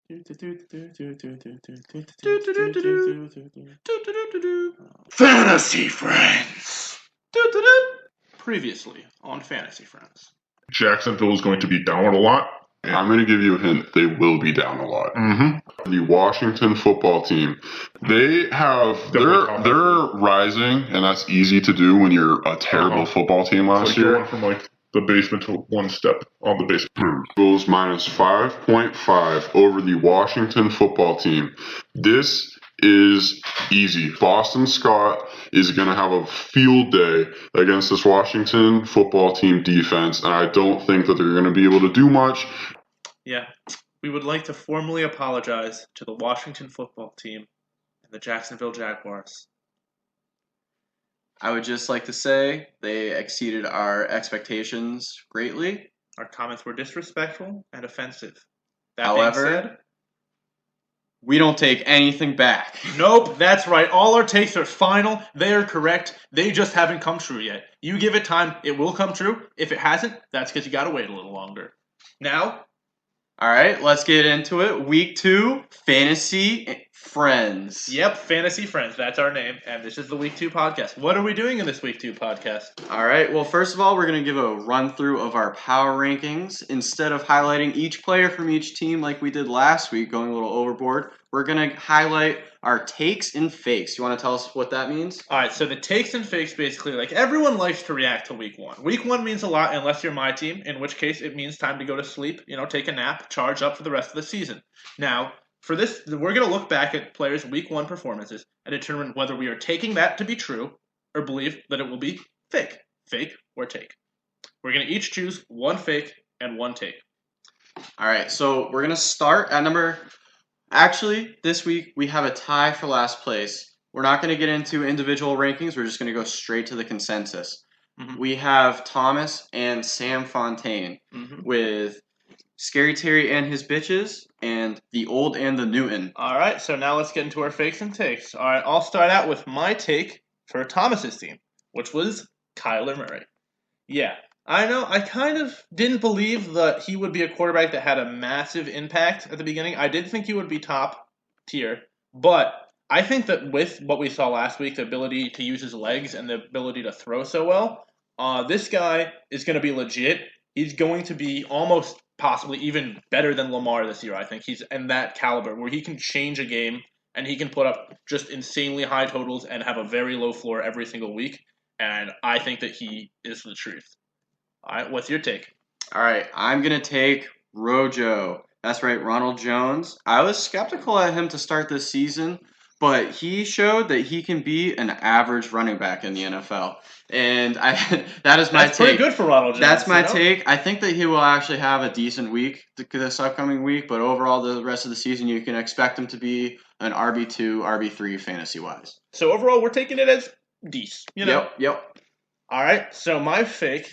Fantasy Friends. Previously on Fantasy Friends. Jacksonville is going to be down a lot. I'm going to give you a hint. They will be down a lot. Mm-hmm. The Washington football team, they're rising, and that's easy to do when you're a terrible football team last year. Going from the basement to one step on the basement. Bulls minus 5.5 over the Washington football team. This is easy. Boston Scott is going to have a field day against this Washington football team defense, and I don't think that they're going to be able to do much. Yeah, we would like to formally apologize to the Washington football team and the Jacksonville Jaguars. I would just like to say they exceeded our expectations greatly. Our comments were disrespectful and offensive. That However, being said, we don't take anything back. Nope, that's right. All our takes are final. They are correct. They just haven't come true yet. You give it time, it will come true. If it hasn't, that's because you got to wait a little longer. Now, all right, let's get into it. Week 2, Fantasy Friends. Yep, Fantasy Friends. That's our name. And this is the Week 2 podcast. What are we doing in this Week 2 podcast? All right, well, first of all, we're going to give a run-through of our power rankings. Instead of highlighting each player from each team like we did last week, going a little overboard, we're going to highlight our takes and fakes. You want to tell us what that means? All right, so the takes and fakes basically, everyone likes to react to Week 1. Week 1 means a lot unless you're my team, in which case it means time to go to sleep, take a nap, charge up for the rest of the season. Now, for this, we're going to look back at players' Week 1 performances and determine whether we are taking that to be true or believe that it will be fake. Fake or take. We're going to each choose one fake and one take. All right, so we're going to start at number... Actually, this week we have a tie for last place. We're not going to get into individual rankings. We're just going to go straight to the consensus. Mm-hmm. We have Thomas and Sam Fontaine with Scary Terry and His Bitches and The Old and the Newton. All right, so now let's get into our fakes and takes. All right, I'll start out with my take for Thomas's team, which was Kyler Murray. Yeah. I know, I kind of didn't believe that he would be a quarterback that had a massive impact at the beginning. I did think he would be top tier, but I think that with what we saw last week, the ability to use his legs and the ability to throw so well, this guy is going to be legit. He's going to be almost possibly even better than Lamar this year, I think. He's in that caliber where he can change a game and he can put up just insanely high totals and have a very low floor every single week, and I think that he is the truth. All right, what's your take? All right, I'm going to take Rojo. That's right, Ronald Jones. I was skeptical at him to start this season, but he showed that he can be an average running back in the NFL. And that is my take. That's pretty good for Ronald Jones. That's my take. I think that he will actually have a decent week this upcoming week, but overall the rest of the season you can expect him to be an RB2, RB3 fantasy-wise. So overall we're taking it as decent, Yep. All right, so my fake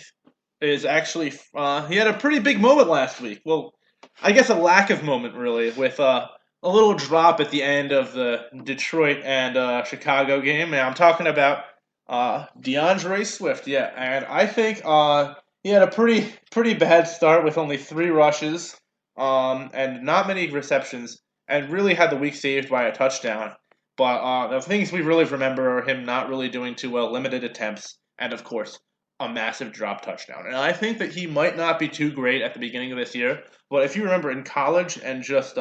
is actually, he had a pretty big moment last week. Well, I guess a lack of moment, really, with a little drop at the end of the Detroit and Chicago game. And I'm talking about DeAndre Swift, yeah. And I think he had a pretty bad start with only 3 rushes and not many receptions, and really had the week saved by a touchdown. But the things we really remember are him not really doing too well, limited attempts, and, of course, a massive drop touchdown. And I think that he might not be too great at the beginning of this year, but if you remember in college and just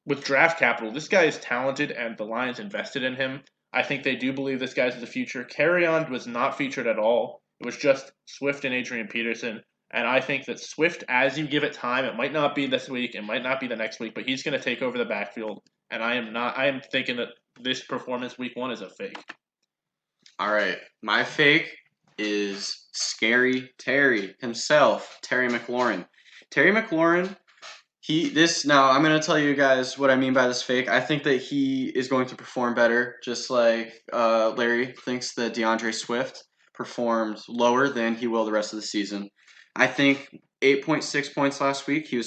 with draft capital, this guy is talented and the Lions invested in him. I think they do believe this guy's the future. Carry-on was not featured at all. It was just Swift and Adrian Peterson. And I think that Swift, as you give it time, it might not be this week, it might not be the next week, but he's going to take over the backfield. And I am thinking that this performance week 1 is a fake. All right, my fake is Scary Terry himself, Terry McLaurin. Terry McLaurin, now I'm going to tell you guys what I mean by this fake. I think that he is going to perform better, just like Larry thinks that DeAndre Swift performed lower than he will the rest of the season. I think 8.6 points last week. He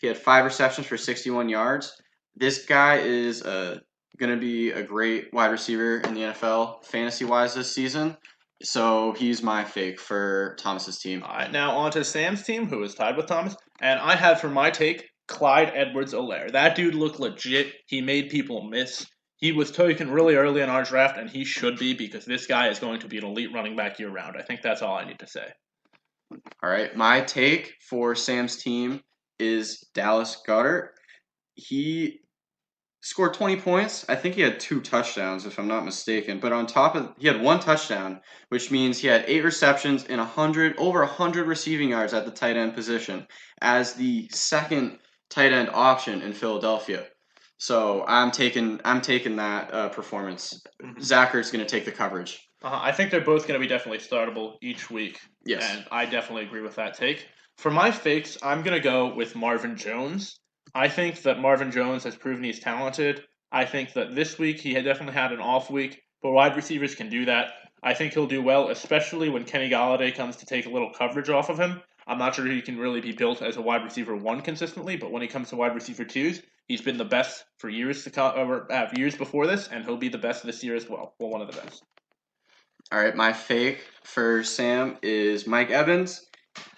had 5 receptions for 61 yards. This guy is going to be a great wide receiver in the NFL fantasy-wise this season. So he's my fake for Thomas's team. All right, now on to Sam's team, who is tied with Thomas. And I have for my take Clyde Edwards-Helaire. That dude looked legit. He made people miss. He was taken really early in our draft, and he should be because this guy is going to be an elite running back year-round. I think that's all I need to say. All right, my take for Sam's team is Dallas Goedert. He scored 20 points. I think he had 2 touchdowns, if I'm not mistaken. But on top of, he had 1 touchdown, which means he had 8 receptions and over 100 receiving yards at the tight end position as the second tight end option in Philadelphia. So I'm taking that performance. Zachert's going to take the coverage. I think they're both going to be definitely startable each week. Yes. And I definitely agree with that take. For my fakes, I'm going to go with Marvin Jones. I think that Marvin Jones has proven he's talented. I think that this week he had definitely had an off week, but wide receivers can do that. I think he'll do well, especially when Kenny Golladay comes to take a little coverage off of him. I'm not sure he can really be built as a wide receiver 1 consistently, but when he comes to wide receiver 2s, he's been the best for years to come, years before this, and he'll be the best this year as well. Well, one of the best. All right, my fake for Sam is Mike Evans.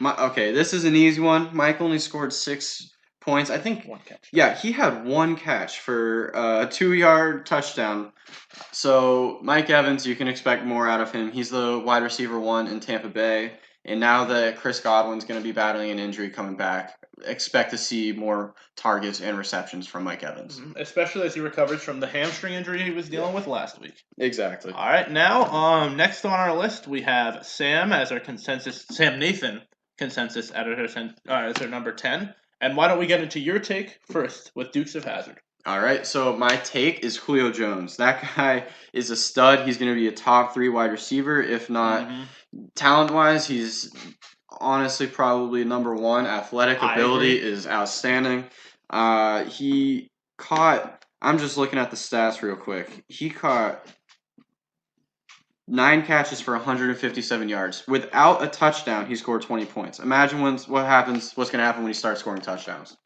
Okay, this is an easy one. Mike only scored 6 points. I think 1 catch. Yeah, he had 1 catch for a 2-yard touchdown. So Mike Evans, you can expect more out of him. He's the wide receiver 1 in Tampa Bay. And now that Chris Godwin's going to be battling an injury coming back, expect to see more targets and receptions from Mike Evans. Especially as he recovers from the hamstring injury he was dealing with last week. Exactly. All right, now next on our list we have Sam as our consensus, Sam Nathan consensus editor as our number 10. And why don't we get into your take first with Dukes of Hazzard? All right, so my take is Julio Jones. That guy is a stud. He's going to be a top 3 wide receiver, if not talent-wise. He's honestly probably number 1. Athletic ability is outstanding. He caught, I'm just looking at the stats real quick. He caught 9 catches for 157 yards. Without a touchdown, he scored 20 points. Imagine what's going to happen when he starts scoring touchdowns.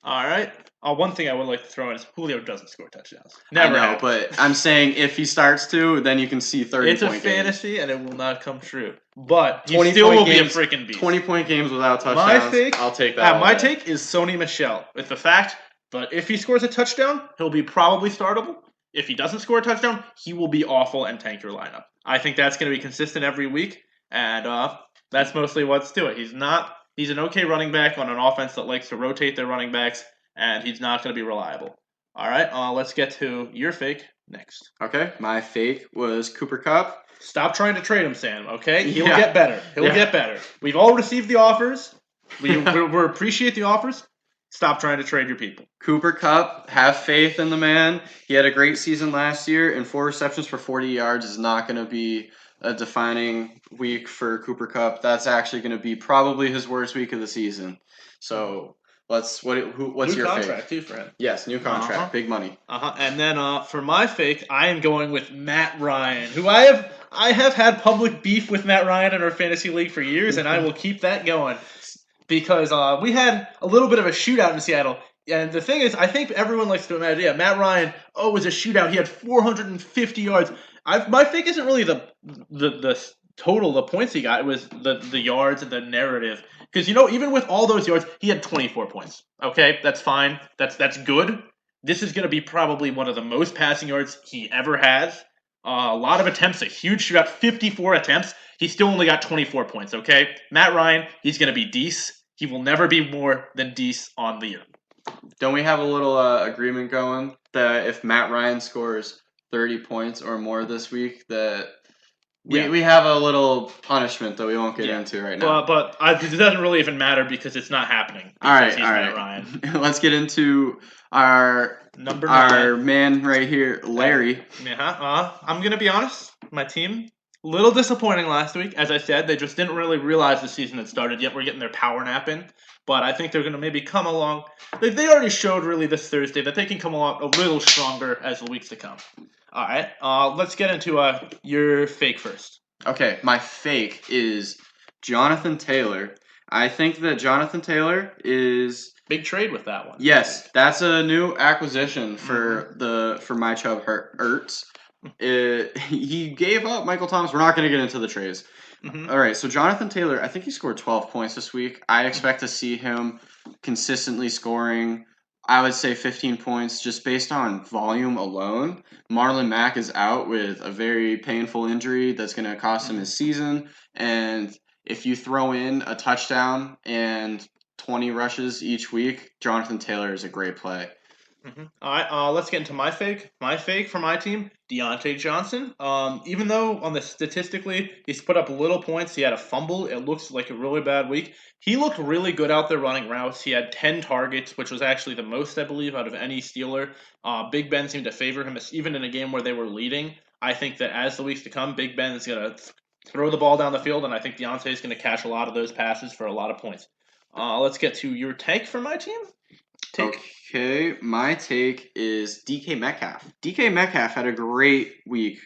All right. One thing I would like to throw in is Julio doesn't score touchdowns. Never. I know, but I'm saying if he starts to, then you can see 30 It's point a fantasy, games. and it will not come true. But he still will be a freaking beast. 20-point games without touchdowns. I'll take that. My take is Sony Michel with the fact that if he scores a touchdown, he'll be probably startable. If he doesn't score a touchdown, he will be awful and tank your lineup. I think that's going to be consistent every week, and that's mostly what's to it. He's an okay running back on an offense that likes to rotate their running backs, and he's not going to be reliable. All right, let's get to your fake next. Okay, my fake was Cooper Kupp. Stop trying to trade him, Sam, okay? He'll get better. He'll get better. We've all received the offers. We appreciate the offers. Stop trying to trade your people. Cooper Kupp, have faith in the man. He had a great season last year, and 4 receptions for 40 yards is not going to be a defining week for Cooper Kupp. That's actually going to be probably his worst week of the season. So what's your new contract fake? too for him? Yes, new contract, big money. And then for my fake, I am going with Matt Ryan, who I have had public beef with Matt Ryan in our fantasy league for years, and I will keep that going. Because we had a little bit of a shootout in Seattle. And the thing is, I think everyone likes to imagine, Matt Ryan, it was a shootout. He had 450 yards. My fake isn't really the total, the points he got. It was the yards and the narrative. Because, even with all those yards, he had 24 points. Okay, that's fine. That's good. This is going to be probably one of the most passing yards he ever has. A lot of attempts, a huge shootout, 54 attempts. He still only got 24 points, okay? Matt Ryan, he's going to be decent. He will never be more than decent on the year. Don't we have a little agreement going that if Matt Ryan scores 30 points or more this week, that we have a little punishment that we won't get into right now? But it doesn't really even matter because it's not happening. All right. Matt Ryan. Let's get into our number 9. Our man right here, Larry. I'm going to be honest. My team, a little disappointing last week. As I said, they just didn't really realize the season had started yet. We're getting their power nap in. But I think they're going to maybe come along. They already showed really this Thursday that they can come along a little stronger as the weeks to come. All right. Let's get into your fake first. Okay. My fake is Jonathan Taylor. I think that Jonathan Taylor is... Big trade with that one. Yes. That's a new acquisition for my Chubb Ertz. He gave up Michael Thomas. We're not going to get into the trades. All right, so Jonathan Taylor, I think he scored 12 points this week. I expect to see him consistently scoring, I would say 15 points just based on volume alone. Marlon Mack is out with a very painful injury that's going to cost him his season. And if you throw in a touchdown and 20 rushes each week, Jonathan Taylor is a great play. All right, let's get into my fake. My fake for my team, Deontay Johnson. Even though on the statistically he's put up little points, he had a fumble. It looks like a really bad week. He looked really good out there running routes. He had 10 targets, which was actually the most, I believe, out of any Steeler. Big Ben seemed to favor him, even in a game where they were leading. I think that as the weeks to come, Big Ben is going to throw the ball down the field, and I think Deontay is going to catch a lot of those passes for a lot of points. Let's get to your take for my team. Okay, my take is DK Metcalf. DK Metcalf had a great week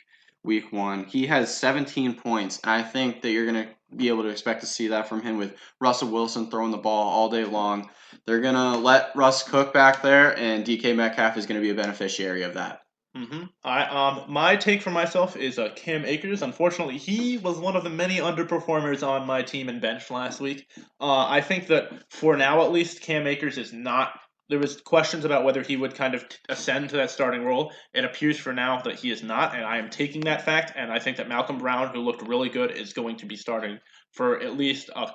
1. He has 17 points, and I think that you're going to be able to expect to see that from him with Russell Wilson throwing the ball all day long. They're going to let Russ cook back there, and DK Metcalf is going to be a beneficiary of that. My take for myself is Cam Akers. Unfortunately, he was one of the many underperformers on my team and bench last week. I think that for now, at least, Cam Akers is not. There was questions about whether he would kind of ascend to that starting role. It appears for now that he is not, and I am taking that fact. And I think that Malcolm Brown, who looked really good, is going to be starting for at least a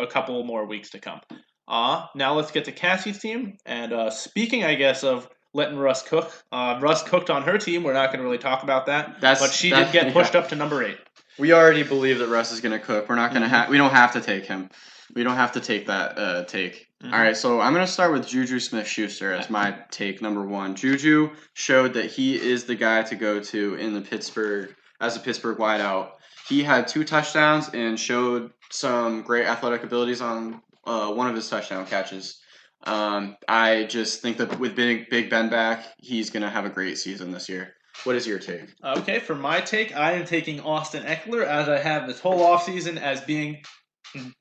couple more weeks to come. Now let's get to Cassie's team. And speaking, I guess, of letting Russ cook. Russ cooked on her team. We're not going to really talk about that. But she did get pushed up to number 8. We already believe that Russ is going to cook. We're not going to we don't have to take him. We don't have to take that take. All right, so I'm going to start with Juju Smith-Schuster as my take number 1. Juju showed that he is the guy to go to in the Pittsburgh as a Pittsburgh wideout. He had 2 touchdowns and showed some great athletic abilities on one of his touchdown catches. I just think that with Big Ben back, he's going to have a great season this year. What is your take? Okay, for my take, I am taking Austin Eckler as I have this whole offseason as being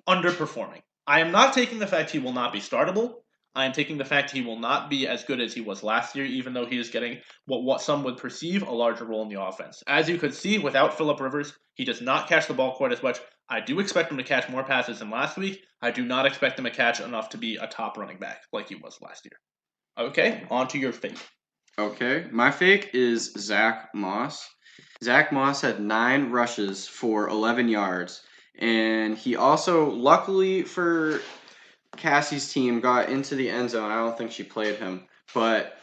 underperforming. I am not taking the fact he will not be startable. I am taking the fact he will not be as good as he was last year, even though he is getting what some would perceive a larger role in the offense. As you could see, without Phillip Rivers, he does not catch the ball quite as much. I do expect him to catch more passes than last week. I do not expect him to catch enough to be a top running back like he was last year. Okay, on to your fake. Okay, my fake is Zach Moss. Zach Moss had 9 rushes for 11 yards. And he also, luckily for Cassie's team, got into the end zone. I don't think she played him. But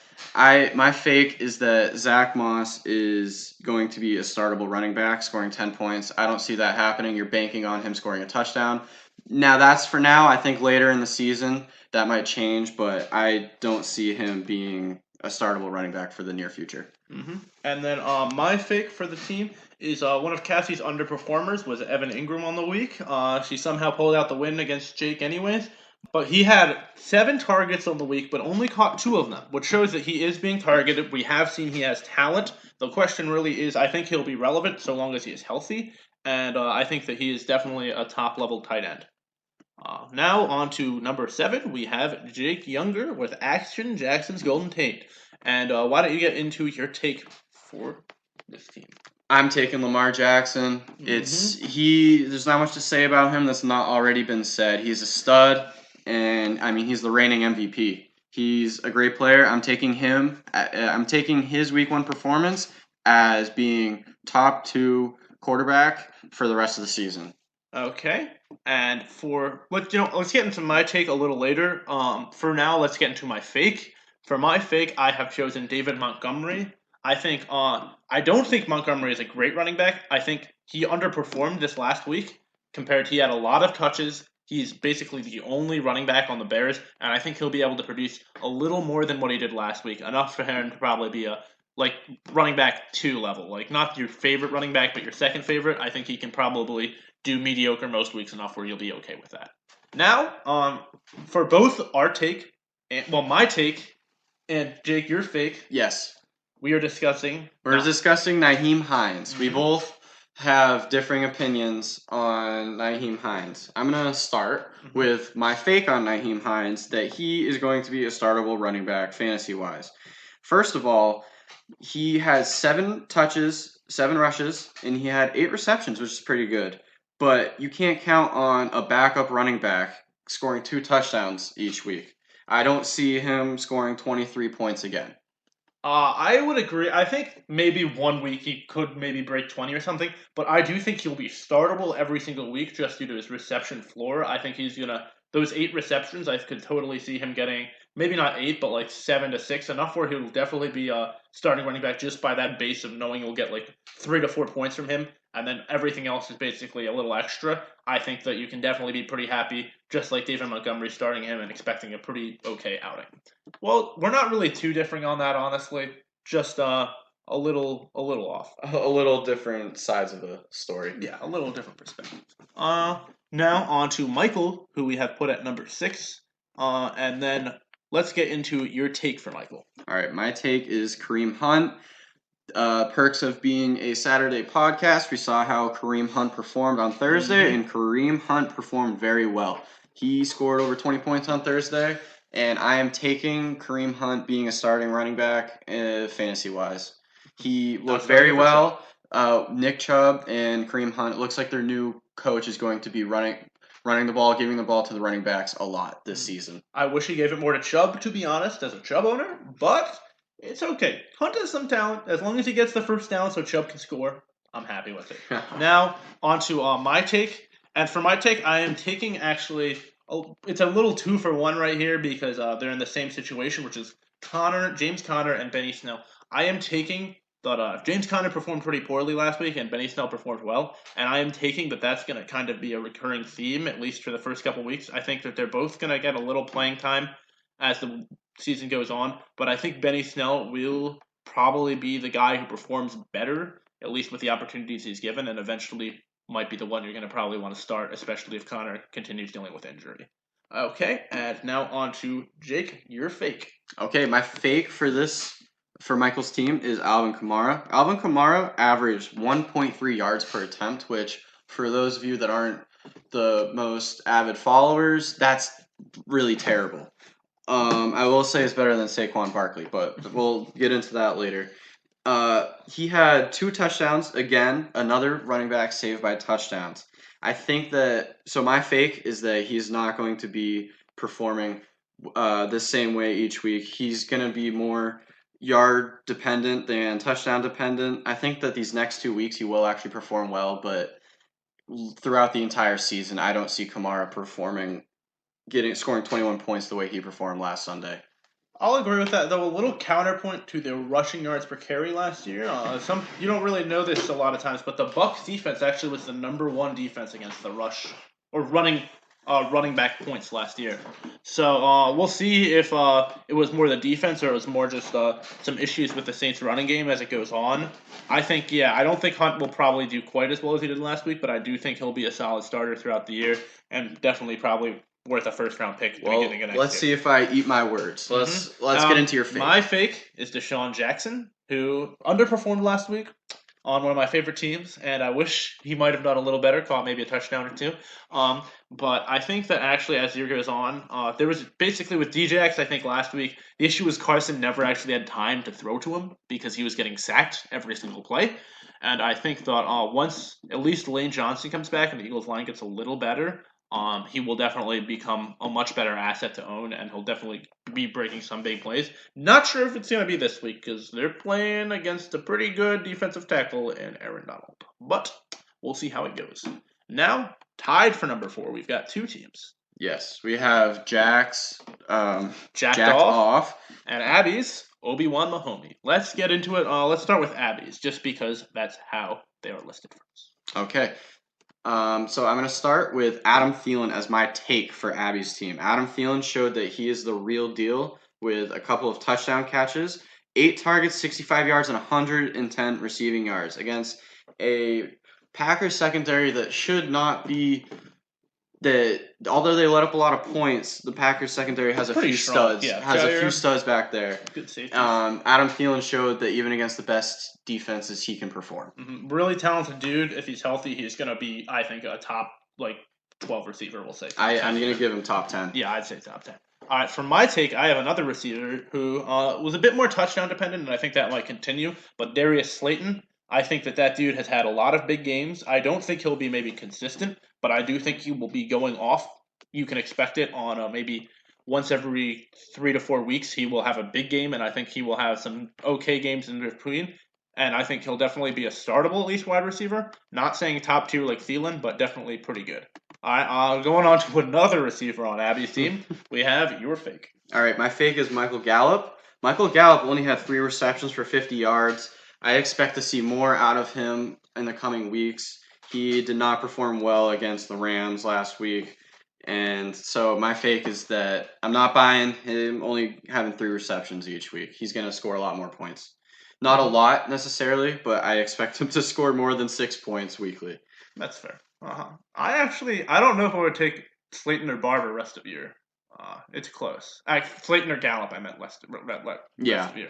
my fake is that Zach Moss is going to be a startable running back, scoring 10 points. I don't see that happening. You're banking on him scoring a touchdown. Now, that's for now. I think later in the season that might change, but I don't see him being a startable running back for the near future. And then my fake for the team is one of Cassie's underperformers was Evan Ingram on the week. She somehow pulled out the win against Jake anyways. But he had 7 targets on the week, but only caught 2 of them, which shows that he is being targeted. We have seen he has talent. The question really is, I think he'll be relevant so long as he is healthy. And I think that he is definitely a top-level tight end. Now on to number 7, we have Jake Younger with Action Jackson's Golden Tate. And why don't you get into your take for this team? I'm taking Lamar Jackson. There's not much to say about him that's not already been said. He's a stud, and I mean he's the reigning MVP. He's a great player. I'm taking him. I'm taking his Week 1 performance as being top 2 quarterback for the rest of the season. Okay, and let's get into my take a little later. For now, let's get into my fake. For my fake, I have chosen David Montgomery. I don't think Montgomery is a great running back. I think he underperformed this last week. He had a lot of touches. He's basically the only running back on the Bears, and I think he'll be able to produce a little more than what he did last week. Enough for him to probably be a running back 2 level, not your favorite running back, but your second favorite. I think he can probably do mediocre most weeks enough where you'll be okay with that. Now, for both our take, my take, and Jake, your fake. Yes. We're discussing Nyheim Hines. We both have differing opinions on Nyheim Hines. I'm going to start with my fake on Nyheim Hines, that he is going to be a startable running back fantasy-wise. First of all, he has 7 touches, 7 rushes, and he had 8 receptions, which is pretty good. But you can't count on a backup running back scoring 2 touchdowns each week. I don't see him scoring 23 points again. I would agree. I think maybe 1 week he could maybe break 20 or something, but I do think he'll be startable every single week just due to his reception floor. I think he's gonna those 8 receptions. I could totally see him getting maybe not 8, but like 7 to 6, enough where he'll definitely be starting running back just by that base of knowing you'll get like 3 to 4 points from him, and then everything else is basically a little extra. I think that you can definitely be pretty happy, just like David Montgomery, starting him and expecting a pretty okay outing. Well, we're not really too differing on that, honestly. Just a little off. A little different sides of the story. Yeah, a little different perspective. Now on to Michael, who we have put at number 6. And then let's get into your take for Michael. All right, my take is Kareem Hunt. Perks of being a Saturday podcast, we saw how Kareem Hunt performed on Thursday, and Kareem Hunt performed very well. He scored over 20 points on Thursday, and I am taking Kareem Hunt being a starting running back fantasy-wise. He looked very well. Nick Chubb and Kareem Hunt, it looks like their new coach is going to be running the ball, giving the ball to the running backs a lot this season. I wish he gave it more to Chubb, to be honest, as a Chubb owner, but it's okay. Hunt has some talent. As long as he gets the first down so Chubb can score, I'm happy with it. Now, on to my take. And for my take, I am taking actually, it's a little 2-for-1 right here because they're in the same situation, which is James Conner, and Benny Snell. I am taking that James Conner performed pretty poorly last week and Benny Snell performed well. And I am taking that's going to kind of be a recurring theme, at least for the first couple weeks. I think that they're both going to get a little playing time as the season goes on, but I think Benny Snell will probably be the guy who performs better, at least with the opportunities he's given, and eventually might be the one you're going to probably want to start, especially if Connor continues dealing with injury. Okay, and now on to Jake, your fake. Okay, my fake for Michael's team is Alvin Kamara. Alvin Kamara averaged 1.3 yards per attempt, which for those of you that aren't the most avid followers, that's really terrible. I will say it's better than Saquon Barkley, but we'll get into that later. He had 2 touchdowns. Again, another running back saved by touchdowns. I think so my fake is that he's not going to be performing the same way each week. He's going to be more yard dependent than touchdown dependent. I think that these next 2 weeks he will actually perform well, but throughout the entire season, I don't see Kamara scoring 21 points the way he performed last Sunday. I'll agree with that, though. A little counterpoint to the rushing yards per carry last year. You don't really know this a lot of times, but the Bucs defense actually was the number 1 defense against the rush or running back points last year. So we'll see if it was more the defense or it was more just some issues with the Saints running game as it goes on. I don't think Hunt will probably do quite as well as he did last week, but I do think he'll be a solid starter throughout the year and definitely probably worth a first-round pick. Beginning of next let's year. See if I eat my words. Let's get into your fake. My fake is Deshaun Jackson, who underperformed last week on one of my favorite teams, and I wish he might have done a little better, caught maybe a touchdown or 2. But I think that actually as the year goes on, there was basically with DJX, I think last week, the issue was Carson never actually had time to throw to him because he was getting sacked every single play. And I think that once at least Lane Johnson comes back and the Eagles line gets a little better, he will definitely become a much better asset to own, and he'll definitely be breaking some big plays. Not sure if it's going to be this week because they're playing against a pretty good defensive tackle in Aaron Donald. But we'll see how it goes. Now, tied for number 4, we've got 2 teams. Yes, we have Jack's Jacked off, and Abby's Obi-Wan Mahomey. Let's get into it. Let's start with Abby's, just because that's how they are listed first. Okay. So I'm going to start with Adam Thielen as my take for Abby's team. Adam Thielen showed that he is the real deal with a couple of touchdown catches, 8 targets, 65 yards, and 110 receiving yards against a Packers secondary that should not be that. Although they let up a lot of points, the Packers secondary has a few studs. Yeah, has a few studs back there. Good safety. Adam Thielen showed that even against the best defenses, he can perform. Mm-hmm. Really talented dude. If he's healthy, he's going to be, I think, a top 12 receiver. We'll say. I'm going to give him top 10. Yeah, I'd say top 10. All right, for my take, I have another receiver who was a bit more touchdown dependent, and I think that might continue. But Darius Slayton, I think that dude has had a lot of big games. I don't think he'll be maybe consistent, but I do think he will be going off you can expect it on maybe once every 3 to 4 weeks. He will have a big game, and I think he will have some okay games in between. And I think he'll definitely be a startable, at least, wide receiver. Not saying top tier like Thielen, but definitely pretty good. All right, going on to another receiver on Abby's team, we have your fake. All right, my fake is Michael Gallup. Michael Gallup only had 3 receptions for 50 yards. I expect to see more out of him in the coming weeks. He did not perform well against the Rams last week. And so my fake is that I'm not buying him only having 3 receptions each week. He's going to score a lot more points. Not a lot necessarily, but I expect him to score more than 6 points weekly. That's fair. I don't know if I would take Slayton or Barber rest of the year. It's close. Slayton or Gallup, I meant rest of the year.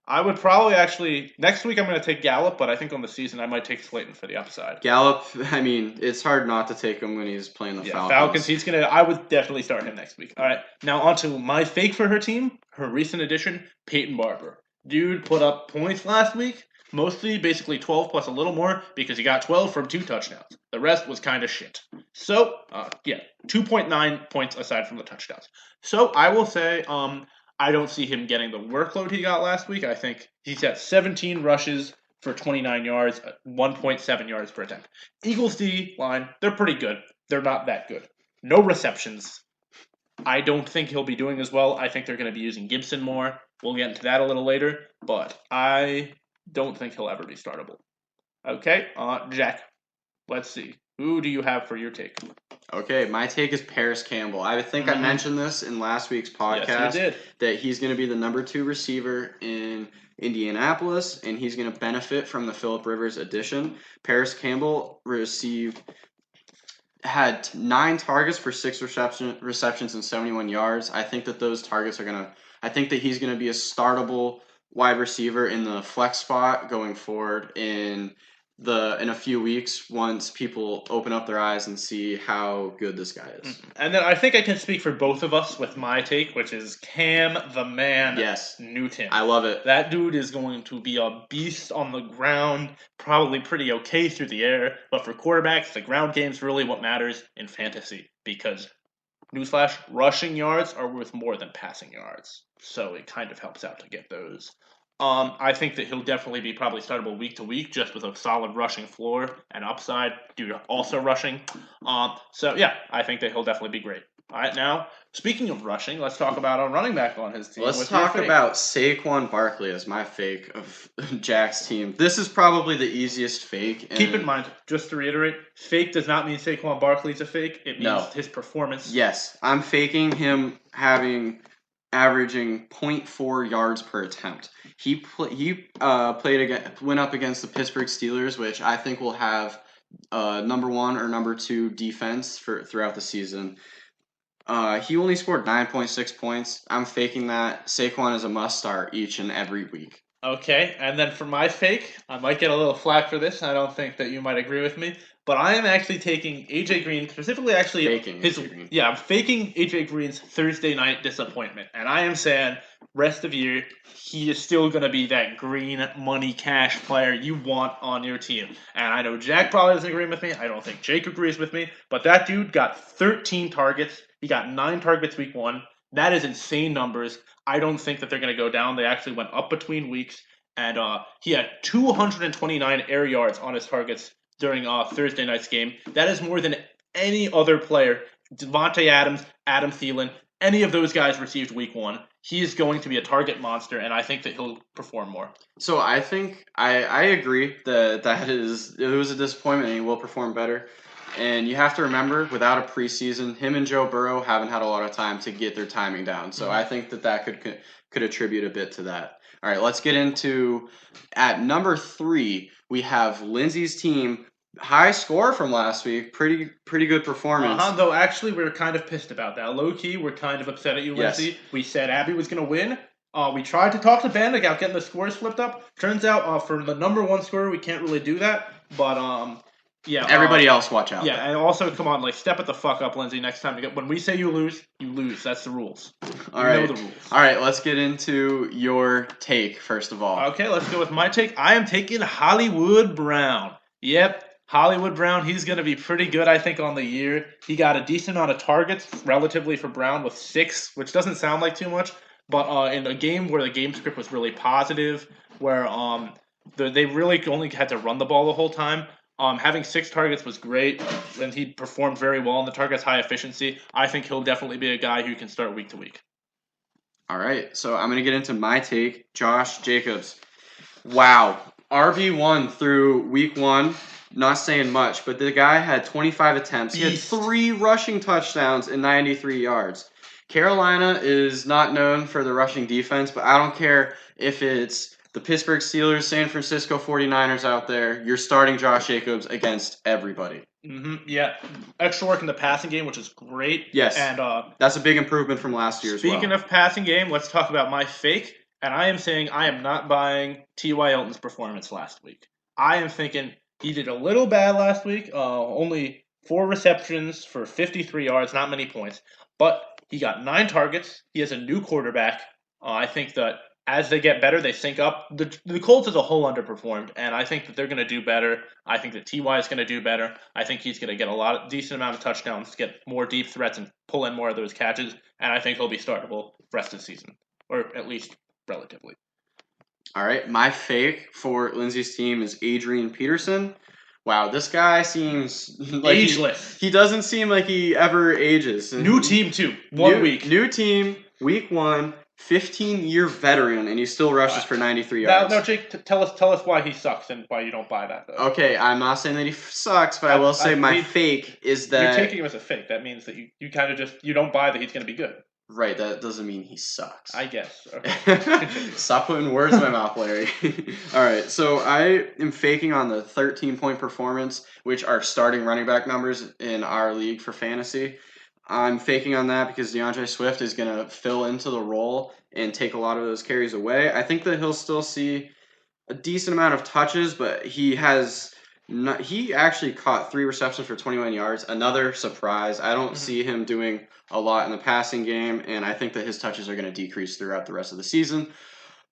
I would probably next week I'm going to take Gallup, but I think on the season I might take Slayton for the upside. Gallup, I mean, it's hard not to take him when he's playing the Falcons. I would definitely start him next week. All right, now on to my fake for her team, her recent addition, Peyton Barber. Dude put up points last week, mostly basically 12 plus a little more because he got 12 from 2 touchdowns. The rest was kind of shit. So, 2.9 points aside from the touchdowns. So, I will say I don't see him getting the workload he got last week. I think he's got 17 rushes for 29 yards, 1.7 yards per attempt. Eagles D line, they're pretty good. They're not that good. No receptions. I don't think he'll be doing as well. I think they're going to be using Gibson more. We'll get into that a little later, but I don't think he'll ever be startable. Okay, Jack, let's see. Who do you have for your take? Okay, my take is Paris Campbell. I think I mentioned this in last week's podcast. Yes, you did. That he's going to be the number 2 receiver in Indianapolis, and he's going to benefit from the Phillip Rivers addition. Paris Campbell had 9 targets for 6 receptions and 71 yards. I think that those targets I think that he's going to be a startable wide receiver in the flex spot going forward in a few weeks once people open up their eyes and see how good this guy is. And then I think I can speak for both of us with my take, which is Cam the Man Newton. I love it. That dude is going to be a beast on the ground, probably pretty okay through the air, but for quarterbacks, the ground game's really what matters in fantasy because newsflash, rushing yards are worth more than passing yards. So it kind of helps out to get those. I think that he'll definitely be probably startable week to week just with a solid rushing floor and upside due to also rushing. I think that he'll definitely be great. All right, now, speaking of rushing, let's talk about a running back on his team. Let's talk about Saquon Barkley as my fake of Jack's team. This is probably the easiest fake. Keep in mind, just to reiterate, fake does not mean Saquon Barkley's a fake. It means his performance. Yes, I'm faking him averaging 0.4 yards per attempt. He went up against the Pittsburgh Steelers, which I think will have number 1 or number 2 defense throughout the season. He only scored 9.6 points. I'm faking that. Saquon is a must start each and every week. Okay, and then for my fake, I might get a little flack for this. I don't think that you might agree with me, but I am actually taking AJ Green, specifically actually AJ Green. Yeah, I'm faking AJ Green's Thursday night disappointment, and I am saying rest of year he is still going to be that green money cash player you want on your team. And I know Jack probably doesn't agree with me. I don't think Jake agrees with me, but that dude got 13 targets. He got 9 targets week 1. That is insane numbers. I don't think that they're going to go down. They actually went up between weeks, and he had 229 air yards on his targets during Thursday night's game. That is more than any other player. Devontae Adams, Adam Thielen, any of those guys received week 1. He is going to be a target monster, and I think that he'll perform more. So I think I agree that it was a disappointment and he will perform better. And you have to remember, without a preseason, him and Joe Burrow haven't had a lot of time to get their timing down. So I think that could attribute a bit to that. All right, let's get into at number 3. We have Lindsay's team. High score from last week. Pretty good performance. Though actually we were kind of pissed about that. Low key, we're kind of upset at you, Lindsay. Yes. We said Abby was going to win. We tried to talk to Ben about getting the scores flipped up. Turns out for the number 1 scorer, we can't really do that. But yeah. Everybody else, watch out. Yeah, and also come on, step it the fuck up, Lindsay. Next time when we say you lose, you lose. That's the rules. All right. You know the rules. All right, let's get into your take first of all. Okay, let's go with my take. I am taking Hollywood Brown. Yep. Hollywood Brown, he's going to be pretty good, I think, on the year. He got a decent amount of targets, relatively, for Brown with 6, which doesn't sound like too much. But in a game where the game script was really positive, where they really only had to run the ball the whole time, having 6 targets was great, and he performed very well on the targets, high efficiency. I think he'll definitely be a guy who can start week to week. All right, so I'm going to get into my take. Josh Jacobs. Wow. RB1 through week 1. Not saying much, but the guy had 25 attempts. He had 3 rushing touchdowns and 93 yards. Carolina is not known for the rushing defense, but I don't care if it's the Pittsburgh Steelers, San Francisco 49ers out there. You're starting Josh Jacobs against everybody. Yeah. Extra work in the passing game, which is great. Yes. And that's a big improvement from last year as well. Speaking of passing game, let's talk about my fake. And I am saying I am not buying T.Y. Hilton's performance last week. I am thinking he did a little bad last week. Only 4 receptions for 53 yards, not many points. But he got 9 targets. He has a new quarterback. I think that as they get better, they sync up. The Colts as a whole underperformed, and I think that they're going to do better. I think that T.Y. is going to do better. I think he's going to get a decent amount of touchdowns, get more deep threats, and pull in more of those catches. And I think he'll be startable the rest of the season, or at least relatively. All right, my fake for Lindsay's team is Adrian Peterson. Wow, this guy seems like ageless. He doesn't seem like he ever ages. New team too. 1 week. New team, week 1, 15-year veteran, and he still rushes for 93 yards. Now, Jake, tell us why he sucks and why you don't buy that, though. Okay, I'm not saying that he sucks, but I will say my fake is that you're taking him as a fake. That means that you kind of you don't buy that he's going to be good. Right, that doesn't mean he sucks. I guess. Okay. Stop putting words in my mouth, Larry. All right, so I am faking on the 13-point performance, which are starting running back numbers in our league for fantasy. I'm faking on that because DeAndre Swift is going to fill into the role and take a lot of those carries away. I think that he'll still see a decent amount of touches, but he actually caught 3 receptions for 21 yards. Another surprise. I don't see him doing a lot in the passing game, and I think that his touches are going to decrease throughout the rest of the season.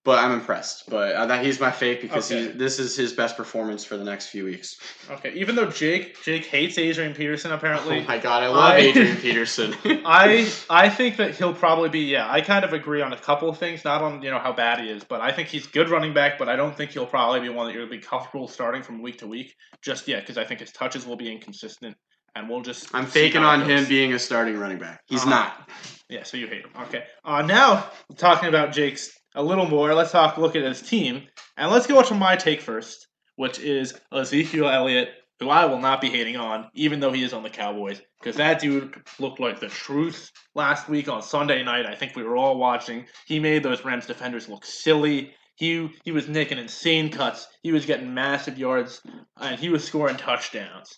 But I'm impressed. But he's my fake because this is his best performance for the next few weeks. Okay, even though Jake hates Adrian Peterson, apparently. Oh my God, I love Adrian Peterson. I think that he'll probably be, I kind of agree on a couple of things, not on how bad he is, but I think he's good running back, but I don't think he'll probably be one that you're going to be comfortable starting from week to week just yet, because I think his touches will be inconsistent, and we'll just I'm faking on him being a starting running back. He's not. Yeah, so you hate him. Okay. Now, talking about Jake's a little more, let's look at his team, and let's go to my take first, which is Ezekiel Elliott, who I will not be hating on, even though he is on the Cowboys, because that dude looked like the truth last week on Sunday night. I think we were all watching. He made those Rams defenders look silly. He was making insane cuts. He was getting massive yards, and he was scoring touchdowns.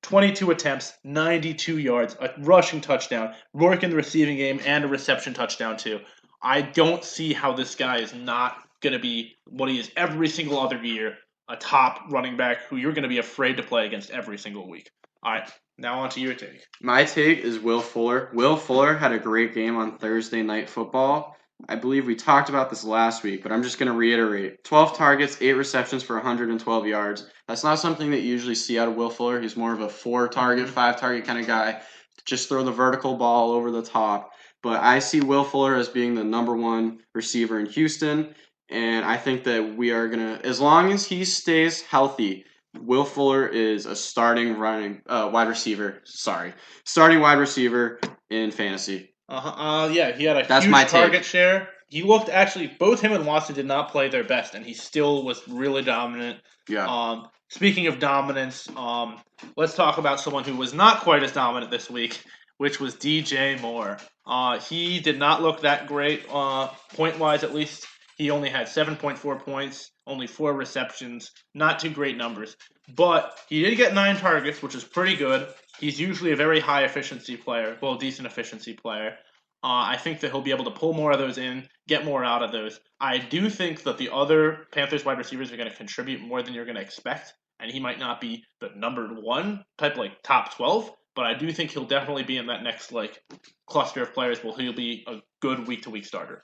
22 attempts, 92 yards, a rushing touchdown, work in the receiving game, and a reception touchdown too. I don't see how this guy is not going to be what he is every single other year, a top running back who you're going to be afraid to play against every single week. All right, now on to your take. My take is Will Fuller. Will Fuller had a great game on Thursday Night Football. I believe we talked about this last week, but I'm just going to reiterate. 12 targets, 8 receptions for 112 yards. That's not something that you usually see out of Will Fuller. He's more of a 4-target, 5-target kind of guy. Just throw the vertical ball over the top. But I see Will Fuller as being the number 1 receiver in Houston, and I think that we are going to, as long as he stays healthy, Will Fuller is a starting wide receiver in fantasy. Yeah, he had a huge target share. He looked both him and Watson did not play their best, and he still was really dominant. Yeah. Speaking of dominance, let's talk about someone who was not quite as dominant this week, which was DJ Moore. He did not look that great, point-wise at least. He only had 7.4 points, only 4 receptions, not too great numbers. But he did get 9 targets, which is pretty good. He's usually a very high efficiency player, decent efficiency player. I think that he'll be able to pull more of those in, get more out of those. I do think that the other Panthers wide receivers are going to contribute more than you're going to expect, and he might not be the number 1 type, top 12, but I do think he'll definitely be in that next cluster of players where he'll be a good week-to-week starter.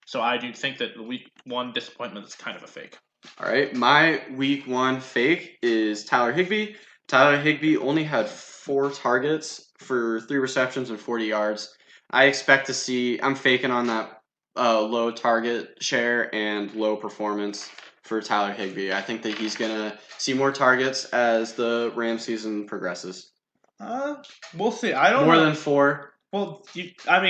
So I do think that the week 1 disappointment is kind of a fake. All right, my week 1 fake is Tyler Higbee. Tyler Higbee only had 4 targets for 3 receptions and 40 yards. I'm faking on that low target share and low performance for Tyler Higbee. I think that he's going to see more targets as the Rams season progresses. We'll see. I don't More know. than 4. Well,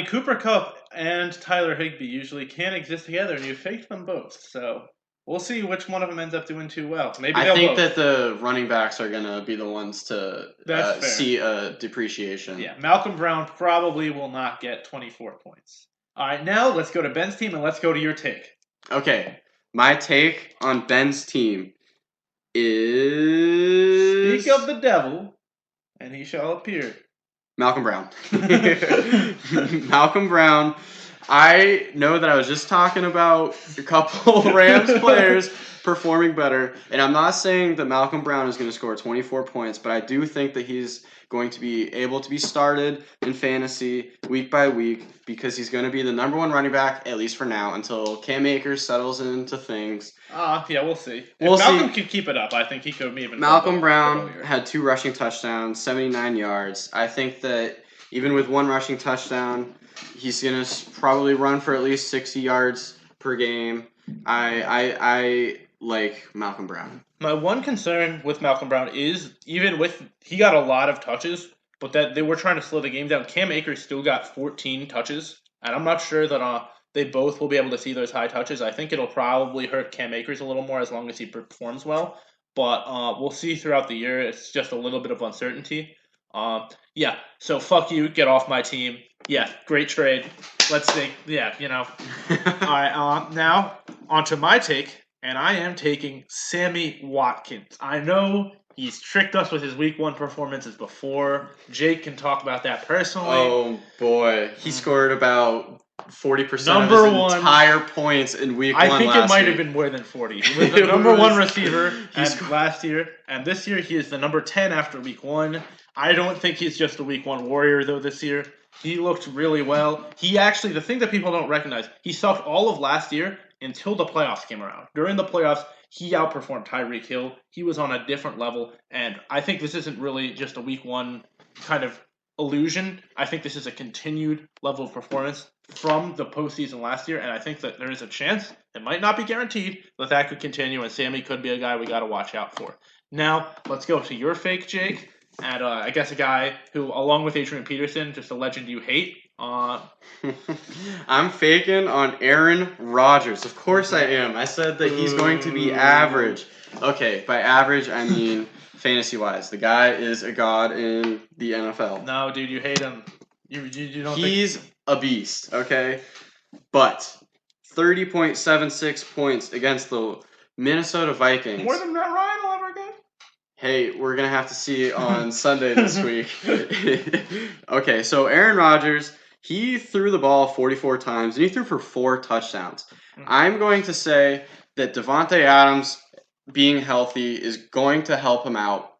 Cooper Kupp and Tyler Higbee usually can't exist together, and you faked them both. So we'll see which one of them ends up doing too well. Maybe I they'll think both. that the running backs are going to be the ones to That's fair. see a depreciation. Yeah, Malcolm Brown probably will not get 24 points. All right, now let's go to Ben's team, and let's go to your take. Okay, my take on Ben's team is... Speak of the devil, and he shall appear. Malcolm Brown. Malcolm Brown. I know that I was just talking about a couple Rams players performing better, and I'm not saying that Malcolm Brown is going to score 24 points, but I do think that he's going to be able to be started in fantasy week by week because he's going to be the number 1 running back, at least for now, until Cam Akers settles into things. Yeah, we'll see. We'll if Malcolm see. could keep it up, I think he could even. Malcolm Brown had 2 rushing touchdowns, 79 yards. I think that even with 1 rushing touchdown, he's going to probably run for at least 60 yards per game. I like Malcolm Brown. My one concern with Malcolm Brown is he got a lot of touches, but that they were trying to slow the game down. Cam Akers still got 14 touches, and I'm not sure that they both will be able to see those high touches. I think it'll probably hurt Cam Akers a little more as long as he performs well, but we'll see throughout the year. It's just a little bit of uncertainty. Yeah, so fuck you, get off my team. Yeah, great trade. Let's think. Yeah, All right, now on to my take. And I am taking Sammy Watkins. I know he's tricked us with his week 1 performances before. Jake can talk about that personally. Oh, boy. He scored about 40% Number of his one. entire points in week 1 I think last it might week. have been more than 40. He was the number 1 receiver last year. And this year he is the number 10 after week 1. I don't think he's just a week 1 warrior, though, this year. He looked really well. The thing that people don't recognize, he sucked all of last year until the playoffs came around. During the playoffs, he outperformed Tyreek Hill. He was on a different level, and I think this isn't really just a week 1 kind of illusion. I think this is a continued level of performance from the postseason last year, and I think that there is a chance, it might not be guaranteed, that could continue, and Sammy could be a guy we got to watch out for. Now, let's go to your fake, Jake, and I guess a guy who, along with Adrian Peterson, just a legend you hate. I'm faking on Aaron Rodgers. Of course I am. I said that he's going to be average. Okay, by average, I mean fantasy-wise. The guy is a god in the NFL. No, dude, you hate him. You don't He's a beast, okay? But 30.76 points against the Minnesota Vikings. More than Matt Ryan will ever get? Hey, we're going to have to see on Sunday this week. Okay, so Aaron Rodgers, he threw the ball 44 times, and he threw for 4 touchdowns. I'm going to say that Devontae Adams being healthy is going to help him out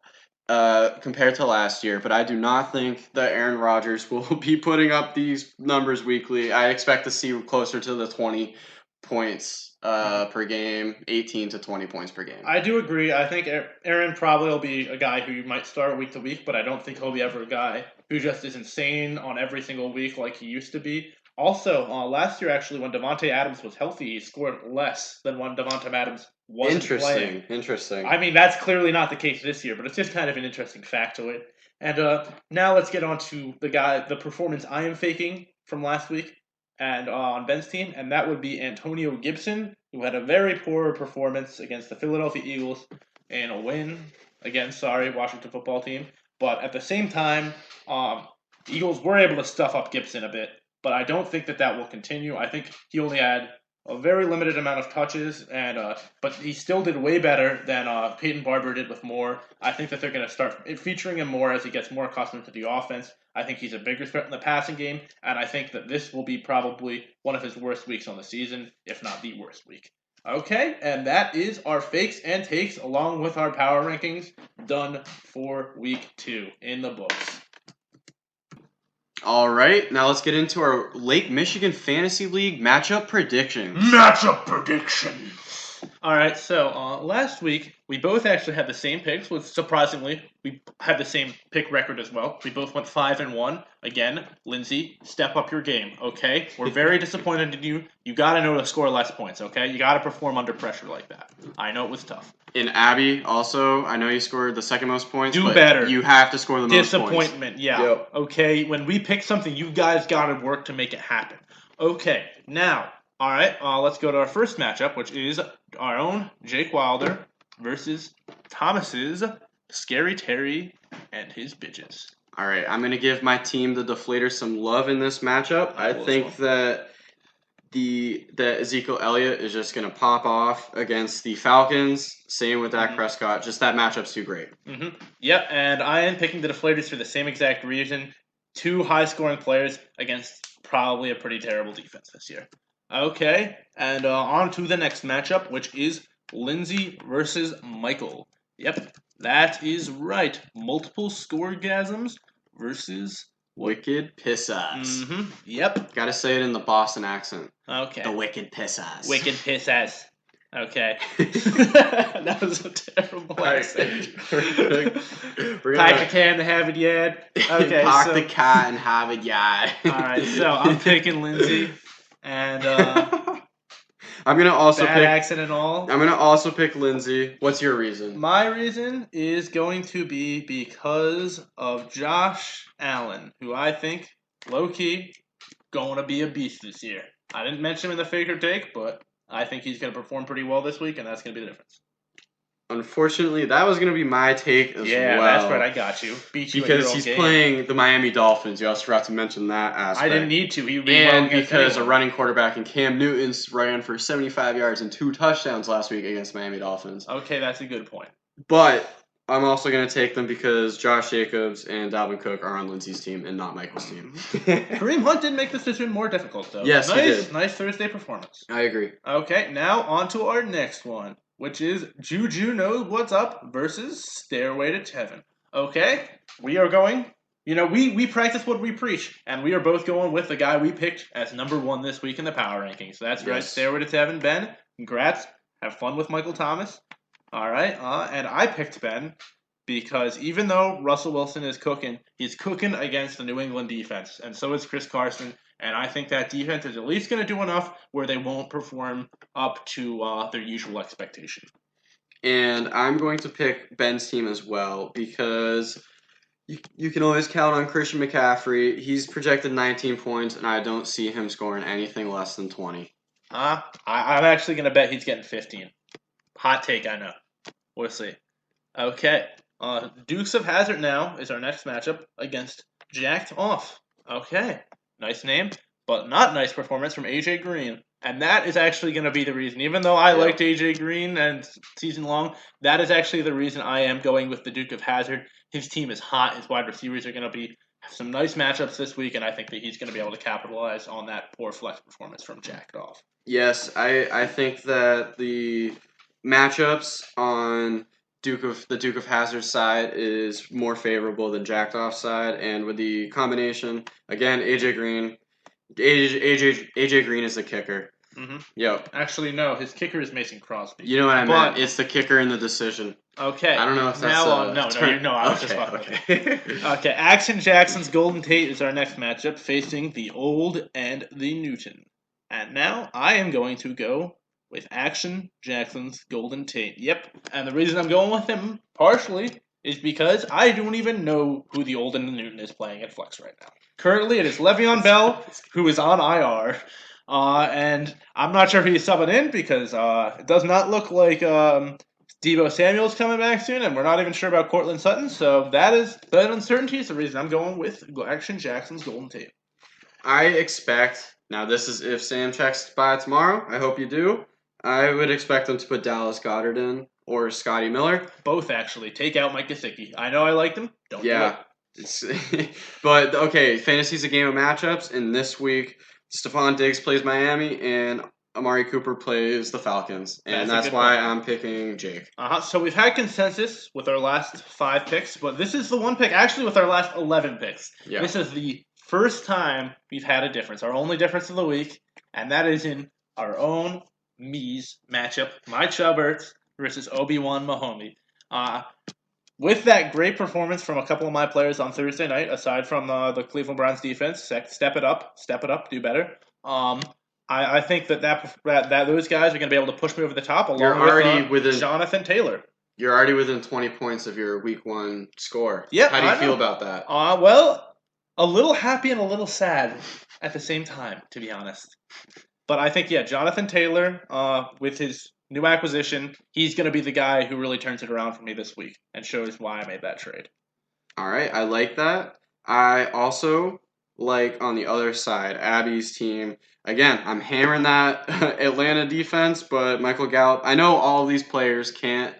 compared to last year, but I do not think that Aaron Rodgers will be putting up these numbers weekly. I expect to see closer to the 20 points per game, 18 to 20 points per game. I do agree. I think Aaron probably will be a guy who you might start week to week, but I don't think he'll be ever a guy who just is insane on every single week like he used to be. Also, last year, actually, when Devontae Adams was healthy, he scored less than when Devontae Adams wasn't playing. Interesting. I mean, that's clearly not the case this year, but it's just kind of an interesting factoid. And now let's get on to the performance I am faking from last week and on Ben's team, and that would be Antonio Gibson, who had a very poor performance against the Philadelphia Eagles in a win against, Washington football team. But at the same time, the Eagles were able to stuff up Gibson a bit, but I don't think that will continue. I think he only had a very limited amount of touches, and but he still did way better than Peyton Barber did with Moore. I think that they're going to start featuring him more as he gets more accustomed to the offense. I think he's a bigger threat in the passing game, and I think that this will be probably one of his worst weeks on the season, if not the worst week. Okay, and that is our fakes and takes along with our power rankings done for week 2 in the books. All right, now let's get into our Lake Michigan Fantasy League matchup predictions. Matchup predictions. All right, so last week we both actually had the same picks. Which surprisingly, we had the same pick record as well. We both went 5-1. Again, Lindsay, step up your game. Okay, we're very disappointed in you. You got to know to score less points. Okay, you got to perform under pressure like that. I know it was tough. In Abbey, also, I know you scored the second most points. Do but better. You have to score the most points. Disappointment. Yeah. Yep. Okay, when we pick something, you guys got to work to make it happen. Okay, now. All right, let's go to our first matchup, which is our own Jake Wilder versus Thomas's Scary Terry and his bitches. All right, I'm going to give my team, the Deflator, some love in this matchup. I think that Ezekiel Elliott is just going to pop off against the Falcons. Same with Dak Prescott. Just that matchup's too great. Mm-hmm. Yep, and I am picking the Deflators for the same exact reason. 2 high-scoring players against probably a pretty terrible defense this year. Okay, and on to the next matchup, which is Lindsay versus Michael. Yep, that is right. Multiple scoregasms versus Wicked piss ass. Mm-hmm. Yep. Gotta say it in the Boston accent. Okay. The wicked piss ass. Wicked piss ass. Okay. That was a terrible accent. Pack the cat and have it yet. Okay. Pack the cat and have it yet. Alright, so I'm picking Lindsay. And I'm gonna also bad pick accent and all. I'm gonna also pick Lindsay. What's your reason? My reason is going to be because of Josh Allen, who I think, low-key, going to be a beast this year. I didn't mention him in the Faker take, but I think he's going to perform pretty well this week, and that's going to be the difference. Unfortunately, that was going to be my take as well. Yeah, that's right. I got you. Beat you because he's playing the Miami Dolphins. You also forgot to mention that aspect. I didn't need to. He would be and because a running quarterback in Cam Newton's ran for 75 yards and 2 touchdowns last week against Miami Dolphins. Okay, that's a good point. But I'm also going to take them because Josh Jacobs and Dalvin Cook are on Lindsay's team and not Michael's team. Kareem Hunt did make this decision more difficult, though. Yes, he did. Nice Thursday performance. I agree. Okay, now on to our next one, which is Juju Knows What's Up versus Stairway to Heaven. Okay, we are going, we practice what we preach, and we are both going with the guy we picked as number 1 this week in the power rankings. So that's right, Stairway to Heaven. Ben, congrats. Have fun with Michael Thomas. All right, and I picked Ben because even though Russell Wilson is cooking, he's cooking against the New England defense, and so is Chris Carson. And I think that defense is at least going to do enough where they won't perform up to their usual expectation. And I'm going to pick Ben's team as well because you can always count on Christian McCaffrey. He's projected 19 points, and I don't see him scoring anything less than 20. I'm actually going to bet he's getting 15. Hot take, I know. We'll see. Okay. Dukes of Hazzard now is our next matchup against Jacked Off. Okay. Nice name, but not nice performance from AJ Green. And that is actually going to be the reason. Even though I liked AJ Green and season long, that is actually the reason I am going with the Duke of Hazzard. His team is hot. His wide receivers are going to have some nice matchups this week, and I think that he's going to be able to capitalize on that poor flex performance from Jacked Off. Yes, I think that the matchups on the Duke of Hazzard side is more favorable than Jacked Off side, and with the combination, again, AJ Green is the kicker. Mm-hmm. Yep. Actually, no, his kicker is Mason Crosby. You know what I meant? It's the kicker in the decision. Okay. I don't know if that's I was just fucking Okay, Action Jackson's Golden Tate is our next matchup, facing the Old and the Newton. And now I am going to go with Action Jackson's Golden Tate. Yep, and the reason I'm going with him, partially, is because I don't even know who the Old and the Newton is playing at flex right now. Currently, it is Le'Veon Bell, who is on IR, and I'm not sure if he's subbing in because it does not look like Deebo Samuel's coming back soon, and we're not even sure about Cortland Sutton, so that uncertainty is the reason I'm going with Action Jackson's Golden Tate. I expect, now this is if Sam checks by tomorrow, I hope you do, I would expect them to put Dallas Goedert in or Scotty Miller. Both, actually. Take out Mike Gesicki. I know I liked him. Don't do it. But, okay, fantasy's a game of matchups, and this week, Stephon Diggs plays Miami, and Amari Cooper plays the Falcons. And that's why I'm picking Jake. So we've had consensus with our last 5 picks, but this is the one pick, actually with our last 11 picks. Yeah. This is the first time we've had a difference, our only difference of the week, and that is in our own me's matchup, my Chubberts versus Obi-Wan Mahomey. With that great performance from a couple of my players on Thursday night, aside from the Cleveland Browns defense, step it up, do better. I think that those guys are going to be able to push me over the top along with Jonathan Taylor. You're already within 20 points of your week 1 score. Yeah, how do you feel about that? Well, a little happy and a little sad at the same time, to be honest. But I think, Jonathan Taylor, with his new acquisition, he's going to be the guy who really turns it around for me this week and shows why I made that trade. All right, I like that. I also like on the other side, Abby's team. Again, I'm hammering that Atlanta defense, but Michael Gallup, I know all of these players can't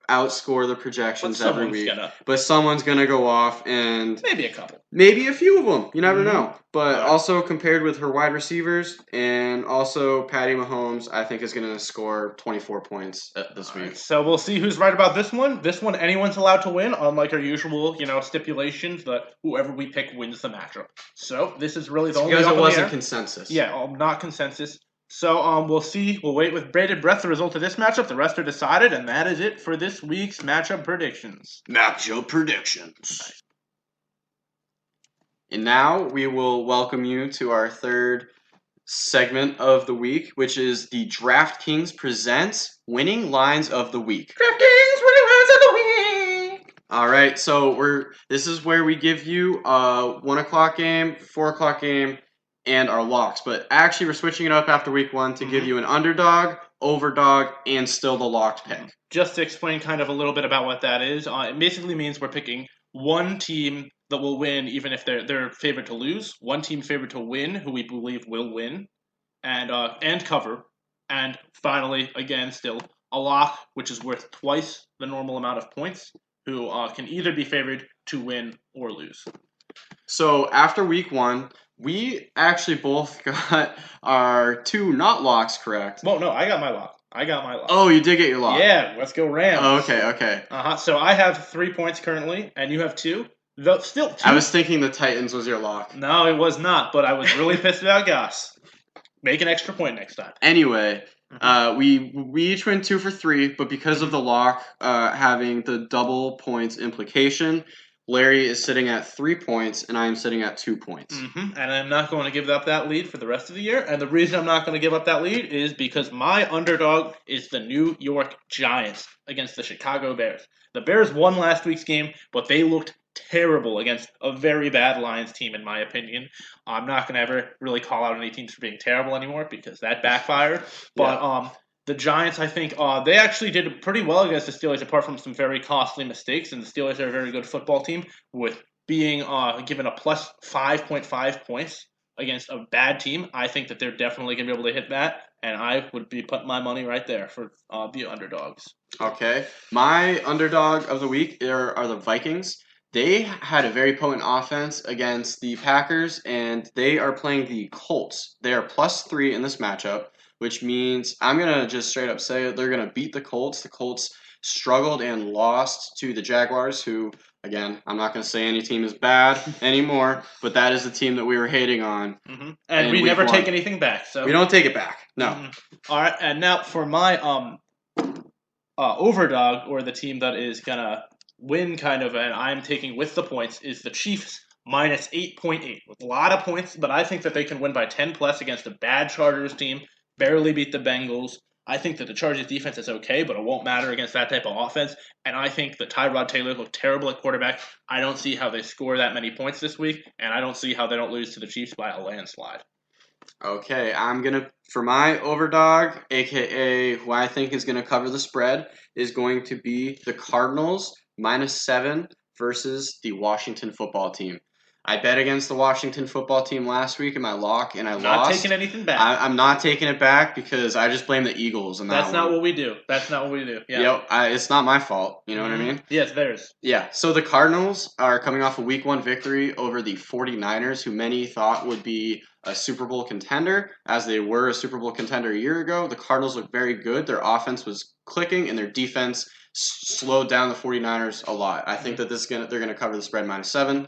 outscore the projections every week, but someone's going to go off, and maybe a couple. Maybe a few of them. You never know. But also compared with her wide receivers and also Patty Mahomes, I think is going to score 24 points this week. Right, so we'll see who's right about this one. This one, anyone's allowed to win, unlike our usual, stipulations that whoever we pick wins the matchup. So this is really the only. Because it wasn't consensus. Yeah, not consensus. So we'll see. We'll wait with bated breath the result of this matchup. The rest are decided, and that is it for this week's matchup predictions. And now we will welcome you to our third segment of the week, which is the DraftKings Presents Winning Lines of the Week. DraftKings Winning Lines of the Week! All right, so this is where we give you a 1 o'clock game, 4 o'clock game, and our locks. But actually, we're switching it up after week 1 to give you an underdog, overdog, and still the locked pick. Just to explain kind of a little bit about what that is, it basically means we're picking one team that will win even if they're favored to lose, one team favored to win who we believe will win, and cover, and finally, again, still a lock, which is worth twice the normal amount of points, who can either be favored to win or lose. So after week 1, we actually both got our 2 not locks correct. Well, no, I got my lock. Oh, you did get your lock. Yeah, let's go Rams. Oh, okay. So I have 3 points currently, and you have 2. Still 2. I was thinking the Titans was your lock. No, it was not, but I was really pissed about Goss. Make an extra point next time. Anyway, we each went 2 for 3, but because of the lock having the double points implication, Larry is sitting at 3 points, and I am sitting at 2 points. And I'm not going to give up that lead for the rest of the year. And the reason I'm not going to give up that lead is because my underdog is the New York Giants against the Chicago Bears. The Bears won last week's game, but they looked terrible against a very bad Lions team, in my opinion. I'm not going to ever really call out any teams for being terrible anymore because that backfired. But the Giants, I think, they actually did pretty well against the Steelers, apart from some very costly mistakes. And the Steelers are a very good football team, with being given a plus 5.5 points against a bad team. I think that they're definitely going to be able to hit that, and I would be putting my money right there for the underdogs. Okay. My underdog of the week are the Vikings. They had a very potent offense against the Packers, and they are playing the Colts. They are plus 3 in this matchup, which means I'm going to just straight up say they're going to beat the Colts. The Colts struggled and lost to the Jaguars, who, again, I'm not going to say any team is bad anymore, but that is the team that we were hating on. And we never take anything back. So we don't take it back. No. All right, and now for my overdog, or the team that is going to win kind of, and I'm taking with the points, is the Chiefs minus 8.8. With a lot of points, but I think that they can win by 10 plus against a bad Chargers team. Barely beat the Bengals. I think that the Chargers defense is okay, but it won't matter against that type of offense. And I think that Tyrod Taylor looked terrible at quarterback. I don't see how they score that many points this week, and I don't see how they don't lose to the Chiefs by a landslide. Okay, for my overdog, aka who I think is gonna cover the spread, is going to be the Cardinals minus 7 versus the Washington football team. I bet against the Washington football team last week in my lock, and I lost. Not taking anything back. I'm not taking it back because I just blame the Eagles. That's not what we do. Yeah. Yep, it's not my fault. You know what I mean? Yes, theirs. Yeah, so the Cardinals are coming off a week 1 victory over the 49ers, who many thought would be a Super Bowl contender, as they were a Super Bowl contender a year ago. The Cardinals looked very good. Their offense was clicking, and their defense slowed down the 49ers a lot. I think that they're going to cover the spread minus 7.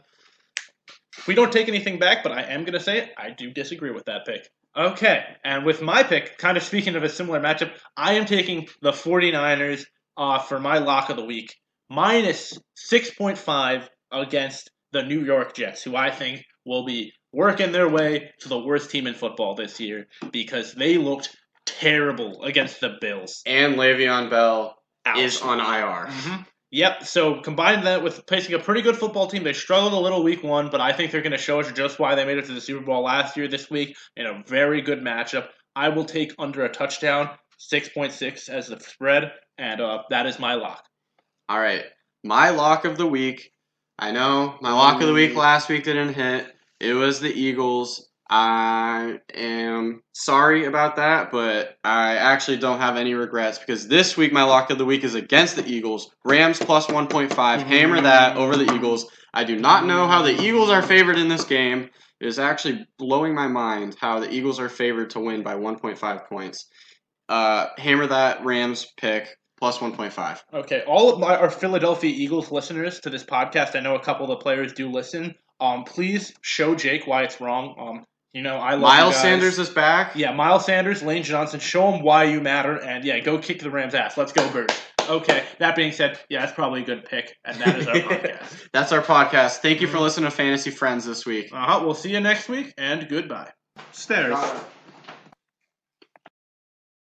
We don't take anything back, but I am going to say it. I do disagree with that pick. Okay, and with my pick, kind of speaking of a similar matchup, I am taking the 49ers for my lock of the week. Minus 6.5 against the New York Jets, who I think will be working their way to the worst team in football this year because they looked terrible against the Bills. And Le'Veon Bell Ouch. is on IR. Mm-hmm. Yep, so combine that with facing a pretty good football team. They struggled a little week one, but I think they're going to show us just why they made it to the Super Bowl last year this week in a very good matchup. I will take under a touchdown, 6.6 as the spread, and that is my lock. All right, my lock of the week. I know my lock of the week last week didn't hit. It was the Eagles. I am sorry about that, but I actually don't have any regrets because this week my lock of the week is against the Eagles. Rams plus 1.5. Hammer that over the Eagles. I do not know how the Eagles are favored in this game. It is actually blowing my mind how the Eagles are favored to win by 1.5 points. Hammer that Rams pick plus 1.5. Okay, all of our Philadelphia Eagles listeners to this podcast, I know a couple of the players do listen. Please show Jake why it's wrong. I love Miles you guys. Sanders is back. Yeah, Miles Sanders, Lane Johnson, show them why you matter, and yeah, go kick the Rams' ass. Let's go, Birds. Okay, that being said, yeah, that's probably a good pick, and that is our podcast. That's our podcast. Thank you for listening to Fantasy Friends this week. We'll see you next week, and goodbye. Stairs.